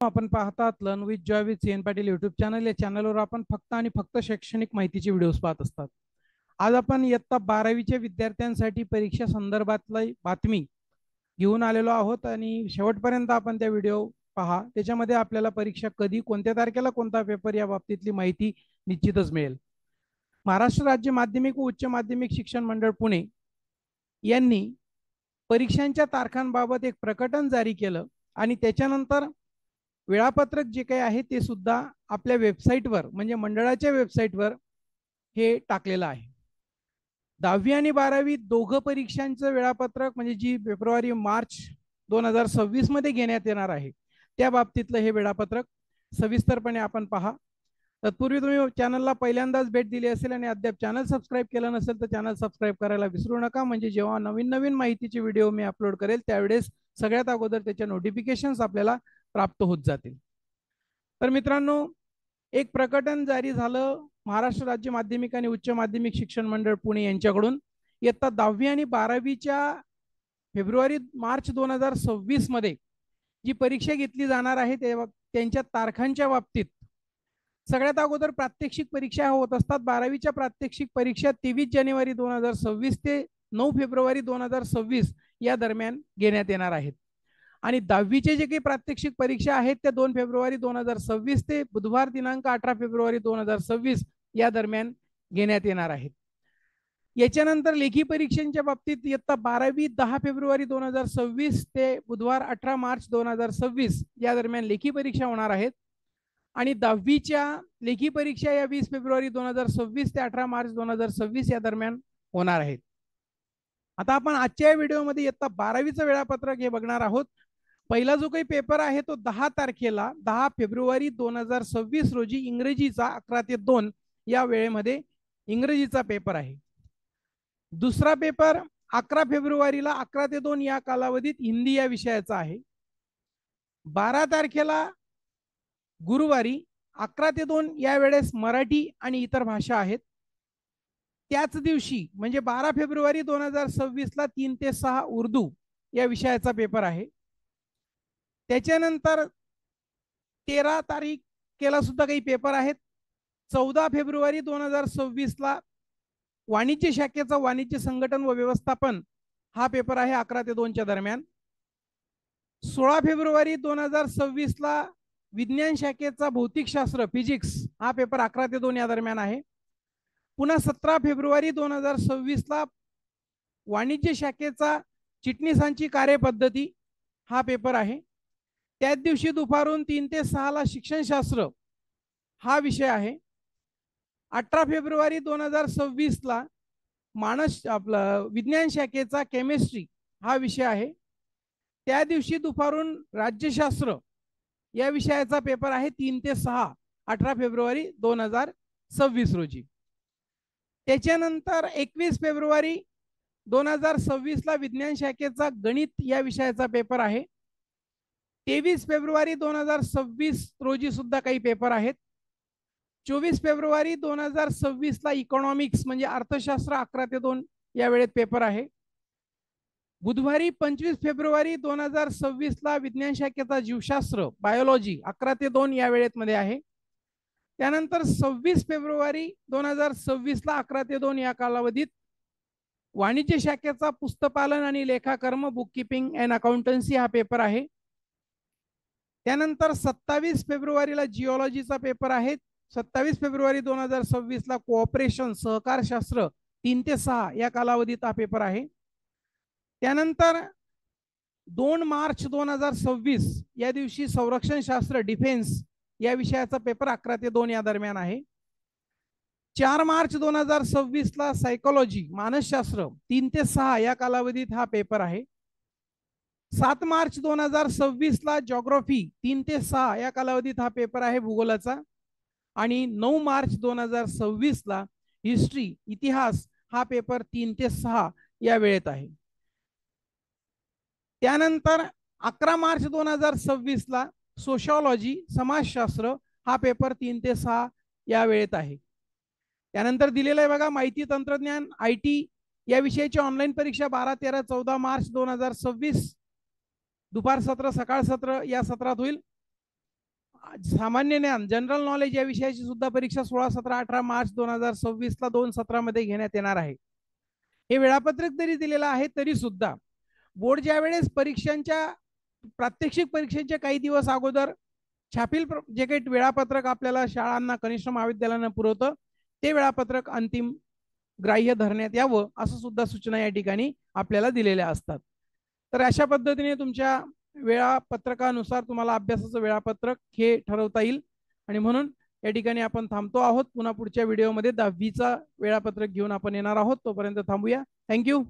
आपण पाहतात learn with joy with C N Patil YouTube channel. या चॅनलवर आपण फक्त आणि फक्त शैक्षणिक माहितीचे व्हिडिओज पाहत असतात. आज आपण इयत्ता 12वीच्या विद्यार्थ्यांसाठी परीक्षा संदर्भातली बातमी घेऊन आलेलो आहोत आणि शेवटपर्यंत आपण त्या व्हिडिओ पहा. त्याच्यामध्ये आपल्याला परीक्षा कधी, कोणत्या तारखेला, कोणता पेपर या बाबतीतली माहिती निश्चितच मिळेल. महाराष्ट्र राज्य माध्यमिक व उच्च माध्यमिक शिक्षण मंडळ पुणे यांनी परीक्षांच्या तारखांबाबत एक प्रकटन जारी केलं आणि त्याच्यानंतर वेळापत्रक जे काही आहे ते सुद्धा आपल्या वेबसाईटवर म्हणजे मंडळाच्या वेबसाईटवर हे टाकलेलं आहे. 10वी आणि 12वी दोघं परीक्षांचं वेळापत्रक म्हणजे जी फेब्रुवारी मार्च 2026 मध्ये घेण्यात येणार आहे त्या बाबतीतलं हे वेळापत्रक सविस्तरपणे आपण पहा. तत्पूर्वी तुम्ही चॅनलला पहिल्यांदाच भेट दिली असेल आणि अद्याप चॅनल सबस्क्राईब केलं नसेल तर चॅनल सबस्क्राईब करायला विसरू नका, म्हणजे जेव्हा नवीन नवीन माहितीचे व्हिडिओ मी अपलोड करेल त्यावेळेस सगळ्यात अगोदर त्याच्या नोटिफिकेशन्स आपल्याला प्राप्त होत जातील. तर मित्रांनो, एक प्रकटन जारी झालं महाराष्ट्र राज्य माध्यमिक आणि उच्च माध्यमिक शिक्षण मंडळ पुणे यांच्याकडून. इयत्ता 10वी आणि 12वीच्या फेब्रुवारी मार्च 2026 मध्ये जी परीक्षा घेतली जाणार आहे त्यांच्या तारखांच्या बाबतीत सगळ्यात अगोदर प्रात्यक्षिक परीक्षा होत असतात. 12वीच्या प्रात्यक्षिक परीक्षा 23 जानेवारी 2026 ते 9 फेब्रुवारी 2026 या दरम्यान घेण्यात येणार आहेत आणि 10वीचे जे काही प्रात्यक्षिक परीक्षा आहेत त्या 2 फेब्रुवारी 2026 ते बुधवार दिनांक 18 फेब्रुवारी 2026 या दरम्यान घेण्यात येणार आहेत. याच्यानंतर लेखी परीक्षांच्या बाबतीत इयत्ता 12वी 10 फेब्रुवारी 2026 ते बुधवार 18 मार्च 2026 या दरम्यान लेखी परीक्षा होणार आहेत आणि 10वीच्या लेखी परीक्षा या 20 फेब्रुवारी 2026 ते 18 मार्च 2026 या दरम्यान होणार आहेत. आता आपण आजच्या व्हिडिओमध्ये इयत्ता 12वीचं वेळापत्रक हे बघणार आहोत. पहिला जो काही पेपर आहे तो 10 फेब्रुवारी 2026 रोजी इंग्रजीचा 11 ते 2 या वेळेमध्ये इंग्रजीचा पेपर आहे. दुसरा पेपर 11 फेब्रुवारीला 11 ते 2 या कालावधीत हिंदी या विषयाचा आहे. 12 तारखेला गुरुवारी 11 ते 2 या वेळेस मराठी आणि इतर भाषा आहेत. त्याच दिवशी म्हणजे 12 फेब्रुवारी 2026 ला 3 ते 6 उर्दू या विषयाचा पेपर आहे. त्याच्यानंतर 13 तारखेला सुद्धा काही पेपर आहेत. 14 फेब्रुवारी 2026 ला वाणिज्य शाखेचा वाणिज्य संघटन व व्यवस्थापन हा पेपर आहे 11 ते 2 च्या दरम्यान. 16 फेब्रुवारी 2026 ला विज्ञान शाखेचा भौतिकशास्त्र फिजिक्स हा पेपर 11 ते 2 या दरम्यान आहे. पुन्हा 17 फेब्रुवारी 2026 ला वाणिज्य शाखेचा चिटणीसांची कार्यपद्धती हा पेपर आहे. त्याच दिवशी दुपारून 3 ते 6 ला शिक्षणशास्त्र हा विषय आहे. 18 फेब्रुवारी 2026 ला विज्ञान शाखेचा केमिस्ट्री हा विषय आहे. त्या दिवशी दुपारून राज्यशास्त्र या विषयाचा पेपर आहे 3 ते 6 18 फेब्रुवारी 2026 रोजी. त्याच्यानंतर 21 फेब्रुवारी 2026 ला विज्ञान शाखेचा गणित या विषयाचा पेपर आहे. 23 फेब्रुवारी 2026 रोजी सुद्धा काही पेपर आहेत. 24 फेब्रुवारी 2026 ला इकॉनॉमिक्स म्हणजे अर्थशास्त्र 11 ते 2 या वेळेत पेपर आहे. बुधवारी 25 फेब्रुवारी 2026 ला विज्ञान शाखेचा जीवशास्त्र बायोलॉजी 11 ते 2 या वेळेत मध्ये आहे. त्यानंतर 26 फेब्रुवारी 2026 ला 11 ते 2 या कालावधीत वाणिज्य शाखेचा पुस्तपालन आणि लेखाकर्म बुक कीपिंग अँड अकाउंटन्सी हा पेपर आहे. त्यानंतर 27 फेब्रुवारीला जिओलॉजीचा पेपर आहे. 27 फेब्रुवारी 2026 ला कोऑपरेशन सहकारशास्त्र 3 ते 6 या कालावधीत हा पेपर आहे. त्यानंतर 2 मार्च 2026 या दिवशी संरक्षण शास्त्र डिफेन्स या विषयाचा पेपर 11 ते 2 या दरम्यान आहे. 4 मार्च 2026 ला सायकोलॉजी मानसशास्त्र 3 ते 6 या कालावधीत हा पेपर आहे. 7 मार्च 2026 ला जॉग्राफी 3 ते 6 या कालावधीत हा पेपर आहे भूगोलाचा आणि 9 मार्च 2026 ला हिस्ट्री इतिहास हा पेपर 3 ते 6 या वेळेत आहे. त्यानंतर 11 मार्च 2026 ला सोशिओलॉजी समाजशास्त्र हा पेपर 3 ते 6 या वेळेत आहे. त्यानंतर दिलेलं आहे बघा माहिती तंत्रज्ञान IT या विषयाची ऑनलाईन परीक्षा 12, 13, 14 मार्च 2026 दुपार सत्र सकाळ सत्र या सत्रात होईल. सामान्य ज्ञान जनरल नॉलेज या विषयाची सुद्धा परीक्षा 16, 17, 18 मार्च 2026 ला 2 सत्रामध्ये घेण्यात येणार आहे. हे वेळापत्रक जरी दिलेलं आहे तरी सुद्धा बोर्ड ज्या वेळेस परीक्षांच्या प्रात्यक्षिक परीक्षेच्या काही दिवस अगोदर छापील जे काही वेळापत्रक आपल्याला शाळांना कनिष्ठ महाविद्यालयांना पुरवतं ते वेळापत्रक अंतिम ग्राह्य धरण्यात यावं असं सुद्धा सूचना या ठिकाणी आपल्याला दिलेल्या असतात. तर अशा पद्धतीने तुमच्या वेळापत्रकानुसार तुम्हाला अभ्यासाचं वेळापत्रक हे ठरवता येईल. आणि म्हणून या ठिकाणी आपण थांबतो आहोत. पुन्हा पुढच्या व्हिडिओमध्ये 10वीचा वेळापत्रक घेऊन आपण येणार आहोत. तोपर्यंत थांबूया. थँक्यू.